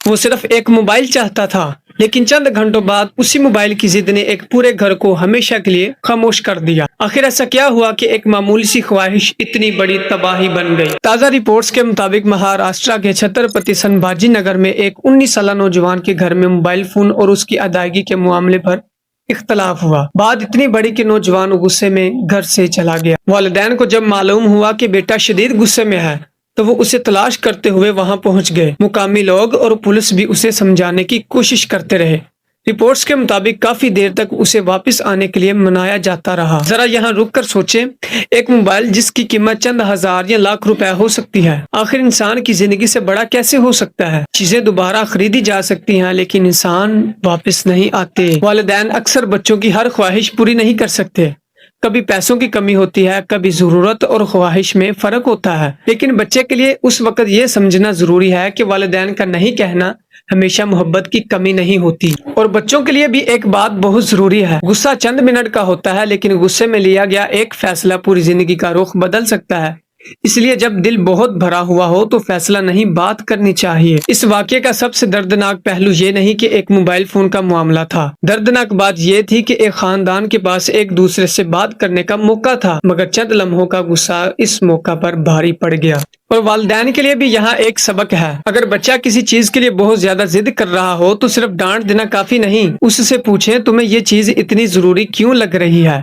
وہ صرف ایک موبائل چاہتا تھا، لیکن چند گھنٹوں بعد اسی موبائل کی ضد نے ایک پورے گھر کو ہمیشہ کے لیے خاموش کر دیا۔ آخر ایسا کیا ہوا کہ ایک معمولی سی خواہش اتنی بڑی تباہی بن گئی؟ تازہ رپورٹس کے مطابق مہاراشٹر کے چھترپتی سنبھاجی نگر میں ایک 19 سالہ نوجوان کے گھر میں موبائل فون اور اس کی ادائیگی کے معاملے پر اختلاف ہوا۔ بات اتنی بڑی کہ نوجوان غصے میں گھر سے چلا گیا۔ والدین کو جب معلوم ہوا کہ بیٹا شدید غصے میں ہے تو وہ اسے تلاش کرتے ہوئے وہاں پہنچ گئے۔ مقامی لوگ اور پولیس بھی اسے سمجھانے کی کوشش کرتے رہے۔ رپورٹس کے مطابق کافی دیر تک اسے واپس آنے کے لیے منایا جاتا رہا۔ ذرا یہاں رک کر سوچیں، ایک موبائل جس کی قیمت چند ہزار یا لاکھ روپے ہو سکتی ہے، آخر انسان کی زندگی سے بڑا کیسے ہو سکتا ہے؟ چیزیں دوبارہ خریدی جا سکتی ہیں لیکن انسان واپس نہیں آتے۔ والدین اکثر بچوں کی ہر خواہش پوری نہیں کر سکتے۔ کبھی پیسوں کی کمی ہوتی ہے، کبھی ضرورت اور خواہش میں فرق ہوتا ہے، لیکن بچے کے لیے اس وقت یہ سمجھنا ضروری ہے کہ والدین کا نہیں کہنا ہمیشہ محبت کی کمی نہیں ہوتی۔ اور بچوں کے لیے بھی ایک بات بہت ضروری ہے، غصہ چند منٹ کا ہوتا ہے لیکن غصے میں لیا گیا ایک فیصلہ پوری زندگی کا رخ بدل سکتا ہے۔ اس لیے جب دل بہت بھرا ہوا ہو تو فیصلہ نہیں، بات کرنی چاہیے۔ اس واقعے کا سب سے دردناک پہلو یہ نہیں کہ ایک موبائل فون کا معاملہ تھا، دردناک بات یہ تھی کہ ایک خاندان کے پاس ایک دوسرے سے بات کرنے کا موقع تھا، مگر چند لمحوں کا غصہ اس موقع پر بھاری پڑ گیا۔ اور والدین کے لیے بھی یہاں ایک سبق ہے، اگر بچہ کسی چیز کے لیے بہت زیادہ ضد کر رہا ہو تو صرف ڈانٹ دینا کافی نہیں، اس سے پوچھیں تمہیں یہ چیز اتنی ضروری کیوں لگ رہی ہے؟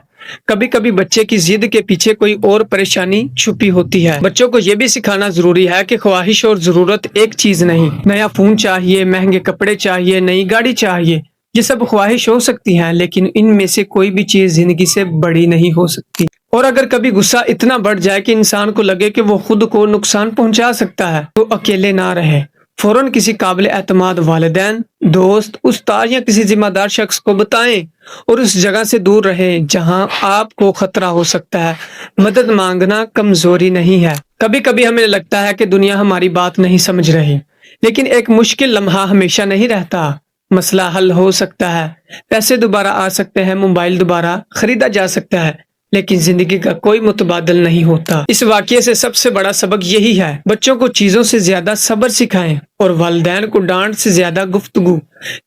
کبھی کبھی بچے کی ضد کے پیچھے کوئی اور پریشانی چھپی ہوتی ہے۔ بچوں کو یہ بھی سکھانا ضروری ہے کہ خواہش اور ضرورت ایک چیز نہیں۔ نیا فون چاہیے، مہنگے کپڑے چاہیے، نئی گاڑی چاہیے، یہ سب خواہش ہو سکتی ہیں لیکن ان میں سے کوئی بھی چیز زندگی سے بڑی نہیں ہو سکتی۔ اور اگر کبھی غصہ اتنا بڑھ جائے کہ انسان کو لگے کہ وہ خود کو نقصان پہنچا سکتا ہے تو اکیلے نہ رہے، فوراً کسی قابل اعتماد والدین، دوست، استاد یا کسی ذمہ دار شخص کو بتائیں اور اس جگہ سے دور رہیں جہاں آپ کو خطرہ ہو سکتا ہے۔ مدد مانگنا کمزوری نہیں ہے۔ کبھی کبھی ہمیں لگتا ہے کہ دنیا ہماری بات نہیں سمجھ رہی، لیکن ایک مشکل لمحہ ہمیشہ نہیں رہتا۔ مسئلہ حل ہو سکتا ہے، پیسے دوبارہ آ سکتے ہیں، موبائل دوبارہ خریدا جا سکتا ہے، لیکن زندگی کا کوئی متبادل نہیں ہوتا۔ اس واقعے سے سب سے بڑا سبق یہی ہے، بچوں کو چیزوں سے زیادہ صبر سکھائیں اور والدین کو ڈانٹ سے زیادہ گفتگو،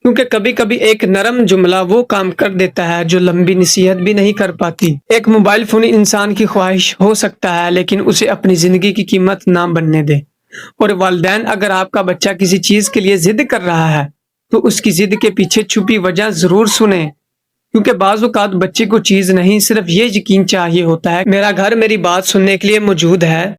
کیونکہ کبھی کبھی ایک نرم جملہ وہ کام کر دیتا ہے جو لمبی نصیحت بھی نہیں کر پاتی۔ ایک موبائل فون انسان کی خواہش ہو سکتا ہے لیکن اسے اپنی زندگی کی قیمت نہ بننے دے۔ اور والدین، اگر آپ کا بچہ کسی چیز کے لیے ضد کر رہا ہے تو اس کی ضد کے پیچھے چھپی وجہ ضرور سنیں، کیونکہ بعض اوقات بچے کو چیز نہیں، صرف یہ یقین چاہیے ہوتا ہے میرا گھر میری بات سننے کے لیے موجود ہے۔